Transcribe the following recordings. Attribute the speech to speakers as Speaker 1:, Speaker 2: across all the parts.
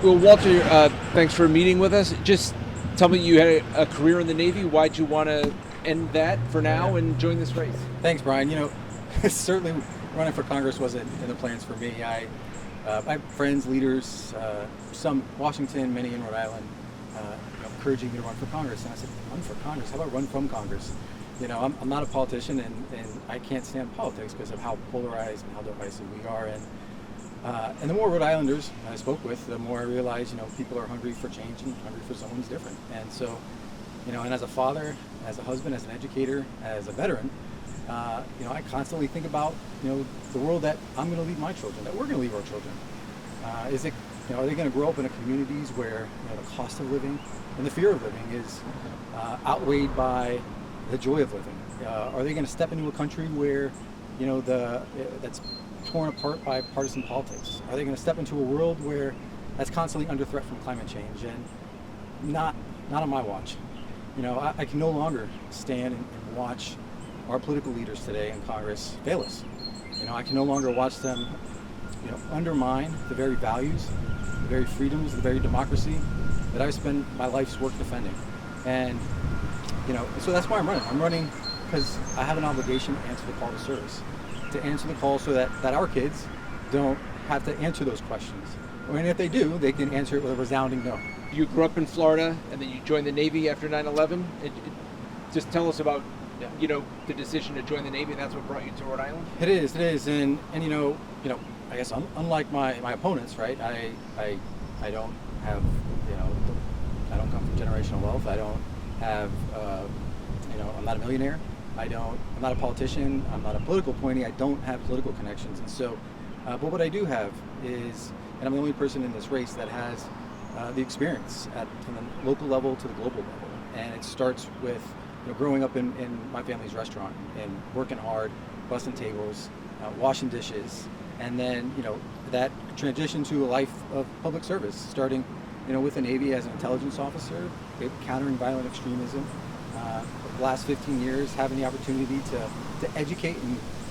Speaker 1: Well, Walter, thanks for meeting with us. Just tell me, you had a career in the Navy. Why'd you want to end that for now and join this race?
Speaker 2: Thanks, Brian. Certainly running for Congress wasn't in the plans for me. I have friends, leaders, some Washington, many in Rhode Island, encouraging me to run for Congress. And I said, run for Congress? How about run from Congress? I'm not a politician, and I can't stand politics because of how polarized and how divisive we are. And the more Rhode Islanders I spoke with, the more I realized, people are hungry for change and hungry for someone who's different. And so, and as a father, as a husband, as an educator, as a veteran, I constantly think about, the world that I'm going to leave my children, that we're going to leave our children. Are they going to grow up in communities where, the cost of living and the fear of living is outweighed by the joy of living? Are they going to step into a country where, that's torn apart by partisan politics? Are they going to step into a world where that's constantly under threat from climate change? And not on my watch. I can no longer stand and watch our political leaders today in Congress fail us. I can no longer watch them, undermine the very values, the very freedoms, the very democracy that I spend my life's work defending. And, so that's why I'm running. I'm running because I have an obligation to answer the call to service, to answer the call so that our kids don't have to answer those questions. And if they do, they can answer it with a resounding no.
Speaker 1: You grew up in Florida, and then you joined the Navy after 9/11. Just tell us about, the decision to join the Navy, and that's what brought you to Rhode Island?
Speaker 2: It is, and I guess unlike my opponents, right? I don't have, I don't come from generational wealth. I don't have, I'm not a millionaire. I'm not a politician. I'm not a political appointee. I don't have political connections. And so, but what I do have is, and I'm the only person in this race that has the experience from the local level to the global level. And it starts with, growing up in my family's restaurant and working hard, busting tables, washing dishes, and then, that transition to a life of public service, starting, with the Navy as an intelligence officer, countering violent extremism. The last 15 years, having the opportunity to educate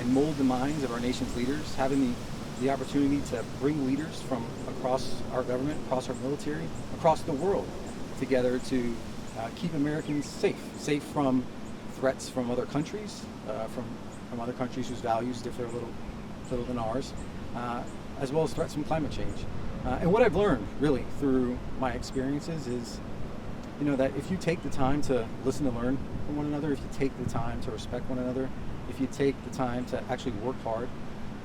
Speaker 2: and mold the minds of our nation's leaders, having the opportunity to bring leaders from across our government, across our military, across the world together to keep Americans safe from threats from other countries, from other countries whose values differ a little than ours, as well as threats from climate change. And what I've learned really through my experiences is, that if you take the time to listen to learn from one another, if you take the time to respect one another, if you take the time to actually work hard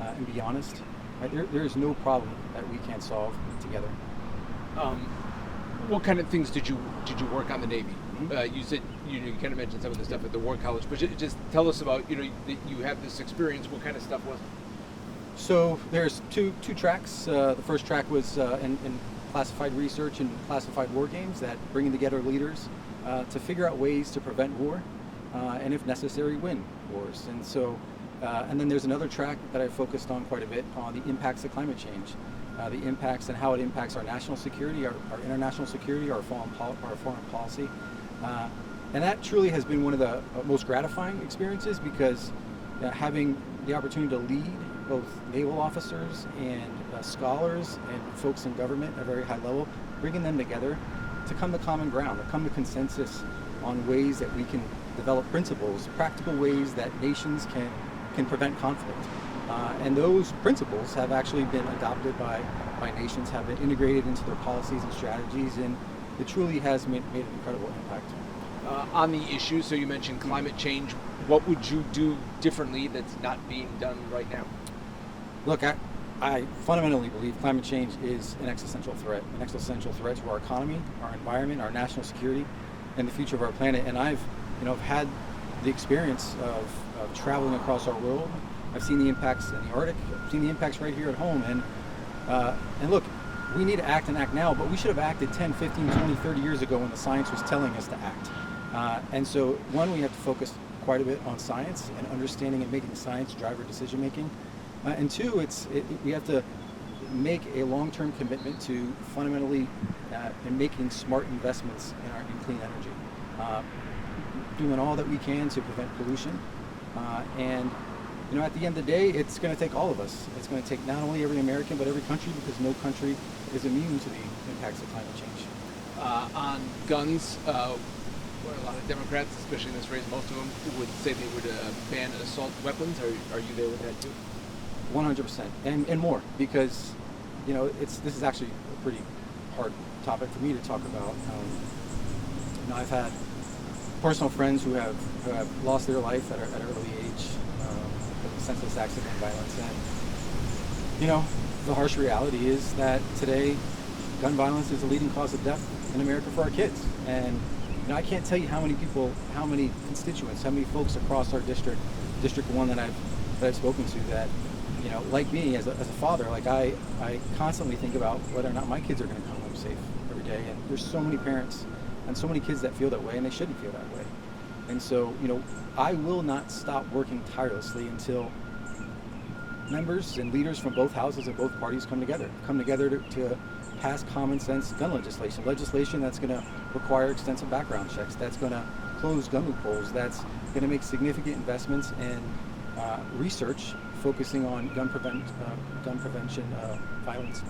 Speaker 2: and be honest, right, there is no problem that we can't solve together.
Speaker 1: What kind of things did you work on the Navy?
Speaker 2: Mm-hmm.
Speaker 1: You said you kind of mentioned some of the stuff at the War College, but just tell us about that you have this experience. What kind of stuff was it?
Speaker 2: So there's two tracks. The first track was in classified research and classified war games, that bringing together leaders to figure out ways to prevent war and, if necessary, win wars. And so, and then there's another track that I focused on quite a bit on the impacts of climate change, the impacts and how it impacts our national security, our international security, our foreign policy. And that truly has been one of the most gratifying experiences, because having the opportunity to lead both naval officers and scholars and folks in government at a very high level, bringing them together to come to common ground, to come to consensus on ways that we can develop principles, practical ways that nations can prevent conflict. And those principles have actually been adopted by nations, have been integrated into their policies and strategies, and it truly has made an incredible impact.
Speaker 1: On the issue, so you mentioned climate change, what would you do differently that's not being done right now?
Speaker 2: Look, I fundamentally believe climate change is an existential threat to our economy, our environment, our national security, and the future of our planet. And I've had the experience of traveling across our world. I've seen the impacts in the Arctic. I've seen the impacts right here at home. And look, we need to act and act now, but we should have acted 10, 15, 20, 30 years ago when the science was telling us to act. And so, one, we have to focus quite a bit on science and understanding and making science drive our decision making. And two, we have to make a long-term commitment to fundamentally in making smart investments in clean energy, doing all that we can to prevent pollution. And at the end of the day, it's going to take all of us. It's going to take not only every American, but every country, because no country is immune to the impacts of climate change.
Speaker 1: On guns, where a lot of Democrats, especially in this race, most of them would say they would ban assault weapons. Are you there with that too?
Speaker 2: 100%, and more, because this is actually a pretty hard topic for me to talk about. I've had personal friends who have lost their life at an early age from senseless accident and violence, and the harsh reality is that today gun violence is the leading cause of death in America for our kids. And I can't tell you how many people, how many constituents, how many folks across our district, District 1 that I've spoken to that, like me as a father, like I constantly think about whether or not my kids are going to come home safe every day. And there's so many parents and so many kids that feel that way, and they shouldn't feel that way. And so, I will not stop working tirelessly until members and leaders from both houses of both parties come together to pass common sense gun legislation that's going to require extensive background checks, that's going to close gun loopholes, that's going to make significant investments in research focusing on gun prevention violence,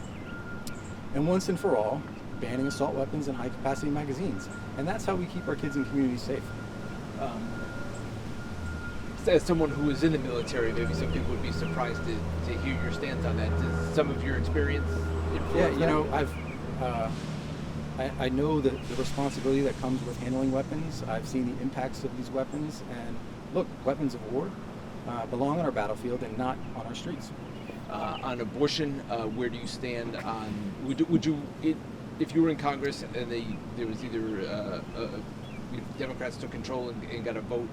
Speaker 2: and once and for all banning assault weapons and high capacity magazines. And that's how we keep our kids and communities safe.
Speaker 3: As someone who is in the military, maybe some people would be surprised to hear your stance on that. Does some of your experience influence that?
Speaker 2: I know the responsibility that comes with handling weapons. I've seen the impacts of these weapons, and look, weapons of war belong on our battlefield and not on our streets.
Speaker 3: On abortion, where do you stand on? Would you, if you were in Congress and there was either Democrats took control and got a vote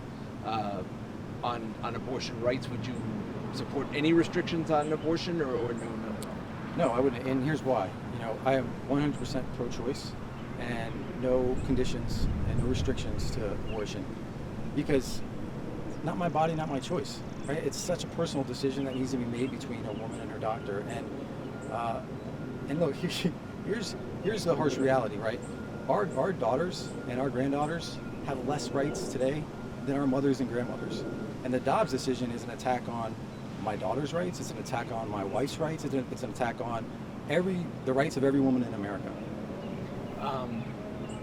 Speaker 3: on abortion rights, would you support any restrictions on abortion or no?
Speaker 2: No, I wouldn't, and here's why. I am 100% pro-choice, and no conditions and no restrictions to abortion, because not my body, not my choice, right? It's such a personal decision that needs to be made between a woman and her doctor. And look, here's the harsh reality, right? Our daughters and our granddaughters have less rights today than our mothers and grandmothers. And the Dobbs decision is an attack on my daughter's rights, it's an attack on my wife's rights, it's an attack on the rights of every woman in America.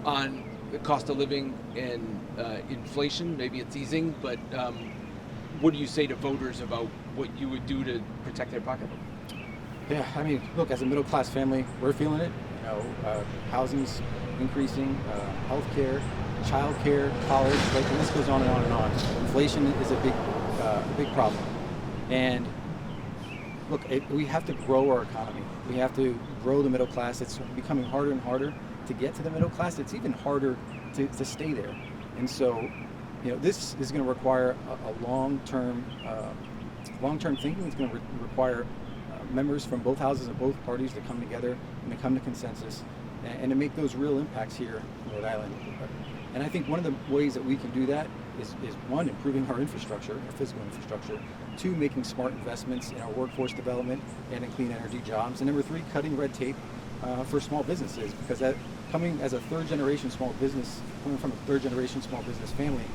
Speaker 3: On the cost of living and inflation, maybe it's easing, but what do you say to voters about what you would do to protect their pocketbook?
Speaker 2: Yeah, I mean, look, as a middle class family, we're feeling it. Housing's increasing, healthcare, childcare, college, and this goes on and on and on. Inflation is a big problem. And look, we have to grow our economy. We have to grow the middle class. It's becoming harder and harder to get to the middle class. It's even harder to stay there. And so, this is going to require a long-term thinking. It's going to require members from both houses of both parties to come together and to come to consensus and to make those real impacts here in Rhode Island. And I think one of the ways that we can do that is one, improving our infrastructure, our physical infrastructure, two, making smart investments in our workforce development and in clean energy jobs, and number three, cutting red tape for small businesses, because coming from a third generation small business family,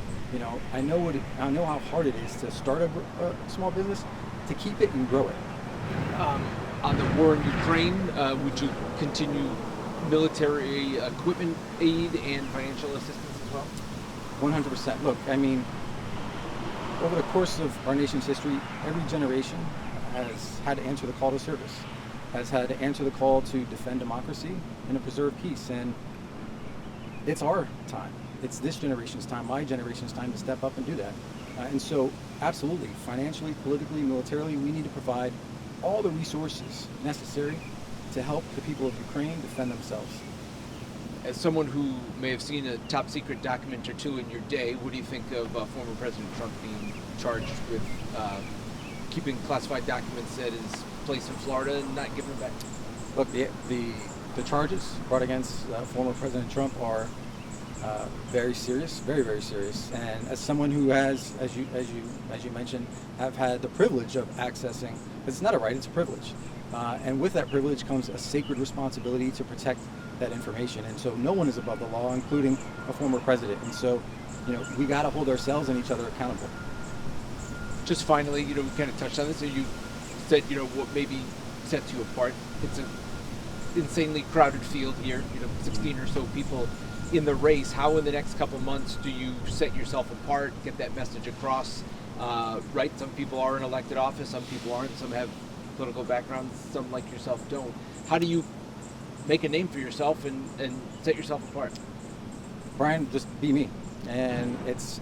Speaker 2: I know how hard it is to start a small business, to keep it and grow it.
Speaker 3: On the war in Ukraine, would you continue military equipment aid and financial assistance as well?
Speaker 2: 100%. Look, I mean, over the course of our nation's history, every generation has had to answer the call to service, has had to answer the call to defend democracy and to preserve peace. And it's our time. It's this generation's time, my generation's time, to step up and do that. And so, absolutely, financially, politically, militarily, we need to provide all the resources necessary to help the people of Ukraine defend themselves.
Speaker 3: As someone who may have seen a top secret document or two in your day, what do you think of former President Trump being charged with keeping classified documents at his place in Florida and not giving them back?
Speaker 2: Look, the charges brought against former President Trump are very serious, very, very serious. And as someone who has, as you mentioned, have had the privilege of accessing, it's not a right, it's a privilege. And with that privilege comes a sacred responsibility to protect that information. And so no one is above the law, including a former president. And so, we got to hold ourselves and each other accountable.
Speaker 3: Just finally, we kind of touched on this, and you said, what maybe sets you apart. It's
Speaker 1: insanely crowded field here, 16 or so people in the race. How in the next couple months do you set yourself apart, get that message across? Right, some people are in elected office, some people aren't, some have political backgrounds, some like yourself don't. How do you make a name for yourself and set yourself apart?
Speaker 2: Brian, just be me. And it's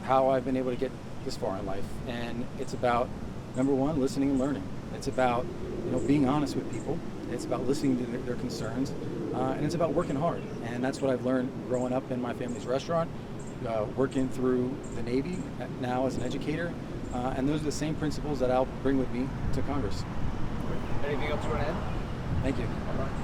Speaker 2: how I've been able to get this far in life. And it's about, number one, listening and learning. It's about being honest with people. It's about listening to their concerns. And it's about working hard. And that's what I've learned growing up in my family's restaurant, working through the Navy now as an educator. And those are the same principles that I'll bring with me to Congress.
Speaker 1: Anything else you want to add?
Speaker 2: Thank you.